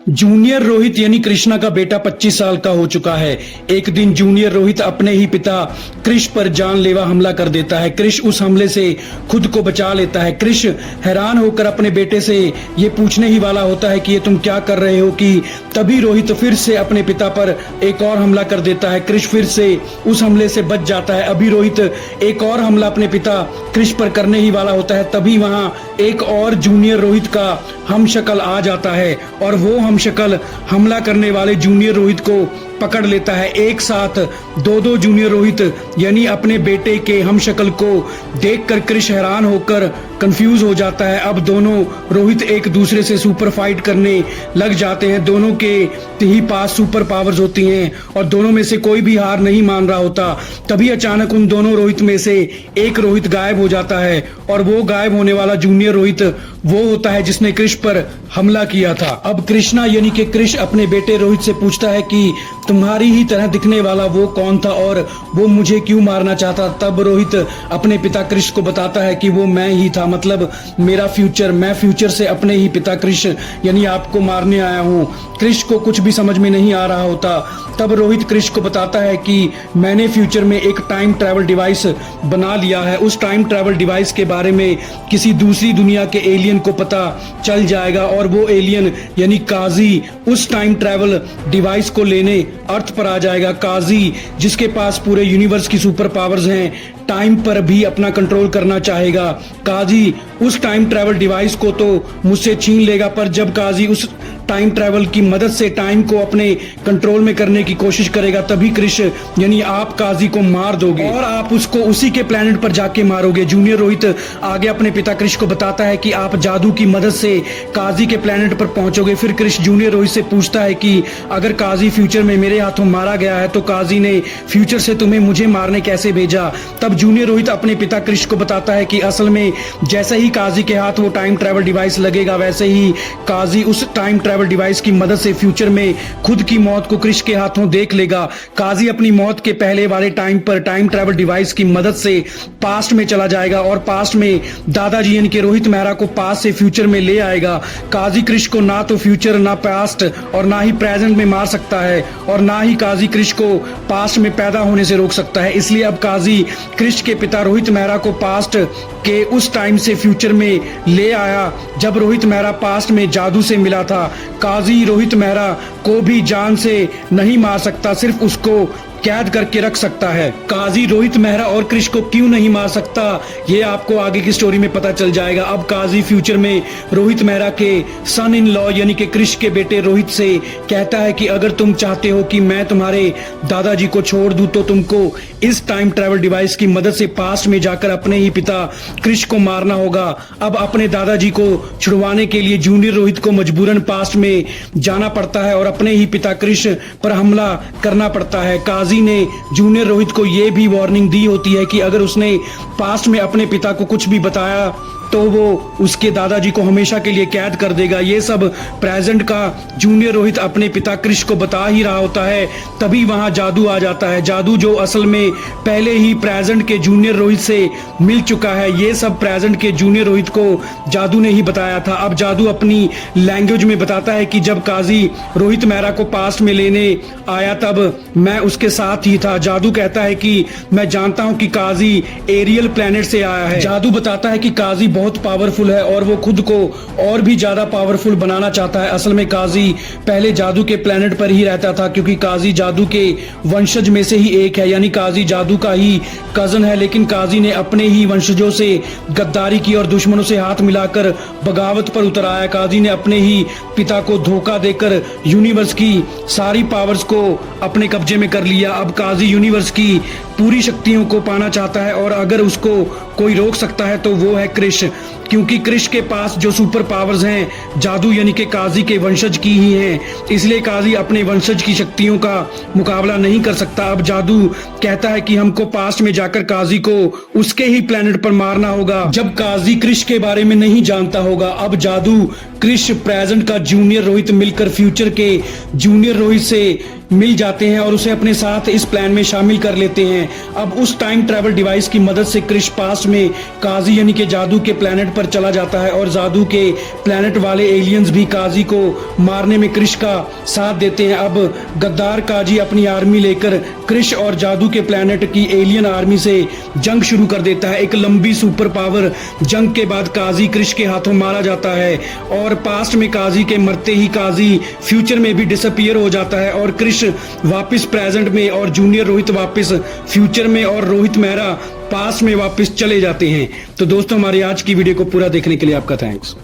Junior Rohit यानी कृष्णा का बेटा 25 साल का हो चुका है। एक दिन जूनियर रोहित अपने ही पिता कृष पर जानलेवा हमला कर देता है। कृष उस हमले से खुद को बचा लेता है। कृष हैरान होकर अपने बेटे से ये पूछने ही वाला होता है कि ये तुम क्या कर रहे हो कि तभी रोहित फिर से अपने पिता पर एक और हमला कर देता है। कृष फिर से उस हमले से बच जाता है। अभी रोहित एक और हमला अपने पिता कृष पर करने ही वाला होता है, तभी वहां एक और जूनियर रोहित का हमशक्ल आ जाता है और वो हमशक्ल हमला करने वाले जूनियर रोहित को पकड़ लेता है। एक साथ दो जूनियर रोहित यानी अपने बेटे के हमशक्ल को देखकर कृष हैरान होकर कंफ्यूज हो जाता है। अब दोनों रोहित एक दूसरे से सुपर फाइट करने लग जाते हैं। दोनों के ही पास सुपर पावर्स होती हैं और दोनों में से कोई भी हार नहीं मान रहा होता। तभी अचानक उन दोनों रोहित में से एक रोहित गायब हो जाता है और वो गायब होने वाला जूनियर रोहित वो होता है जिसने कृष पर हमला किया था। अब कृष्णा यानी कि कृष अपने बेटे रोहित से पूछता है कि तुम्हारी ही तरह दिखने वाला वो कौन था और वो मुझे क्यों मारना चाहता। तब रोहित अपने पिता कृष को बताता है कि वो मैं ही था, मतलब मेरा फ्यूचर, मैं फ्यूचर से अपने ही पिता कृष यानी आपको मारने आया हूँ। कृष को कुछ भी समझ में नहीं आ रहा होता। तब रोहित कृष को बताता है कि मैंने फ्यूचर में एक टाइम ट्रैवल डिवाइस बना लिया है। उस टाइम ट्रैवल डिवाइस के बारे में किसी दूसरी दुनिया के एलियन को पता चल जाएगा और वो एलियन यानी काजी उस टाइम ट्रैवल डिवाइस को लेने अर्थ पर आ जाएगा। काजी जिसके पास पूरे यूनिवर्स की सुपर पावर्स हैं, टाइम पर भी अपना कंट्रोल करना चाहेगा। काजी उस टाइम ट्रैवल डिवाइस को तो मुझसे छीन लेगा, पर जब काजी उस टाइम ट्रैवल की मदद से टाइम को अपने कंट्रोल में करने की कोशिश करेगा तभी कृष यानी आप काजी को मार दोगे और आप उसको उसी के प्लेनेट पर जाके मारोगे। जूनियर रोहित आगे अपने पिता कृष को बताता है कि आप जादू की मदद से काजी के प्लेनेट पर पहुंचोगे। फिर कृष जूनियर रोहित से पूछता है कि अगर काजी फ्यूचर में मेरे हाथों मारा गया है तो काजी ने फ्यूचर से तुम्हें मुझे मारने कैसे भेजा। तब जूनियर रोहित अपने पिता कृष को बताता है कि असल में जैसे ही काजी के हाथ वो टाइम ट्रैवल डिवाइस लगेगा वैसे ही काजी उस टाइम ट्रैवल डिवाइस की मदद से फ्यूचर में खुद की मौत को कृष के हाथों देख लेगा। काजी अपनी मौत के पहले वाले टाइम पर टाइम ट्रैवल डिवाइस की मदद से पास्ट में चला जाएगा और पास्ट में दादाजी यानी कि रोहित मेहरा को पास्ट से फ्यूचर में ले आएगा। काजी कृष को ना तो फ्यूचर ना पास्ट और ना ही प्रेजेंट में मार सकता है और ना ही काजी कृष को पास्ट में पैदा होने से रोक सकता है। इसलिए अब काजी कृष के पिता रोहित मेहरा को पास्ट के उस टाइम से फ्यूचर में ले आया जब रोहित मेहरा पास्ट में जादू से मिला था। काजी रोहित मेहरा को भी जान से नहीं मार सकता, सिर्फ उसको कैद करके रख सकता है। काजी रोहित मेहरा और कृष को क्यों नहीं मार सकता ये आपको आगे की स्टोरी में पता चल जाएगा। अब काजी फ्यूचर में रोहित मेहरा के सन इन लॉ यानी कि कृष के बेटे रोहित से कहता है कि अगर तुम चाहते हो कि मैं तुम्हारे दादाजी को छोड़ दूं तो तुमको इस टाइम ट्रैवल डिवाइस की मदद से पास्ट में जाकर अपने ही पिता कृष को मारना होगा। अब अपने दादाजी को छुड़वाने के लिए जूनियर रोहित को मजबूरन पास्ट में जाना पड़ता है और अपने ही पिता कृष पर हमला करना पड़ता है। काजी ने जूनियर रोहित को यह भी वार्निंग दी होती है कि अगर उसने पास्ट में अपने पिता को कुछ भी बताया तो वो उसके दादाजी को हमेशा के लिए कैद कर देगा। ये सब प्रेजेंट का जूनियर रोहित अपने पिता कृष को बता ही रहा होता है, तभी वहां जादू आ जाता है। जादू जो असल में पहले ही प्रेजेंट के जूनियर रोहित से मिल चुका है। ये सब प्रेजेंट के जूनियर रोहित को जादू ने ही बताया था। अब जादू अपनी लैंग्वेज में बताता है कि जब काजी रोहित मेहरा को पास्ट में लेने आया तब मैं उसके साथ ही था। जादू कहता है कि मैं जानता हूं कि काजी एरियल प्लेनेट से आया है। जादू बताता है कि काजी बहुत पावरफुल है और वो खुद को और भी ज्यादा पावरफुल बनाना चाहता है। असल में काजी पहले जादू के प्लेनेट पर ही रहता था क्योंकि काजी जादू के वंशज में से ही एक है, यानी काजी जादू का ही कजन है। लेकिन काजी ने अपने ही वंशजों से गद्दारी की और दुश्मनों से हाथ मिलाकर बगावत पर उतर आया। काजी ने अपने ही पिता को धोखा देकर यूनिवर्स की सारी पावर्स को अपने कब्जे में कर लिया। अब काजी यूनिवर्स की पूरी शक्तियों को पाना चाहता है और अगर उसको कोई रोक सकता है तो वो है कृष, क्योंकि कृष के पास जो सुपर पावर्स हैं जादू यानी कि काजी के वंशज की ही हैं, इसलिए काजी अपने वंशज की शक्तियों का मुकाबला नहीं कर सकता। अब जादू कहता है कि हमको पास्ट में जाकर काजी को उसके ही प्लेनेट पर मारना होगा जब काजी कृष के बारे में नहीं जानता होगा। अब जादू कृष प्रेजेंट का जूनियर रोहित मिलकर फ्यूचर के जूनियर रोहित से मिल जाते हैं और उसे अपने साथ इस प्लान में शामिल कर लेते हैं। अब उस टाइम ट्रैवल डिवाइस की मदद से क्रिश पास में काजी यानी कि जादू के प्लेनेट पर चला जाता है और जादू के प्लेनेट वाले एलियंस भी काजी को मारने में क्रिश का साथ देते हैं। अब गद्दार काजी अपनी आर्मी लेकर क्रिश और जादू के प्लेनेट की एलियन आर्मी से जंग शुरू कर देता है। एक लंबी सुपर पावर जंग के बाद काजी क्रिश के हाथों मारा जाता है और पास्ट में काजी के मरते ही काजी फ्यूचर में भी डिसअपीयर हो जाता है और क्रिश वापस प्रेजेंट में और जूनियर रोहित वापस फ्यूचर में और रोहित मेहरा पास्ट में वापस चले जाते हैं। तो दोस्तों, हमारी आज की वीडियो को पूरा देखने के लिए आपका थैंक्स।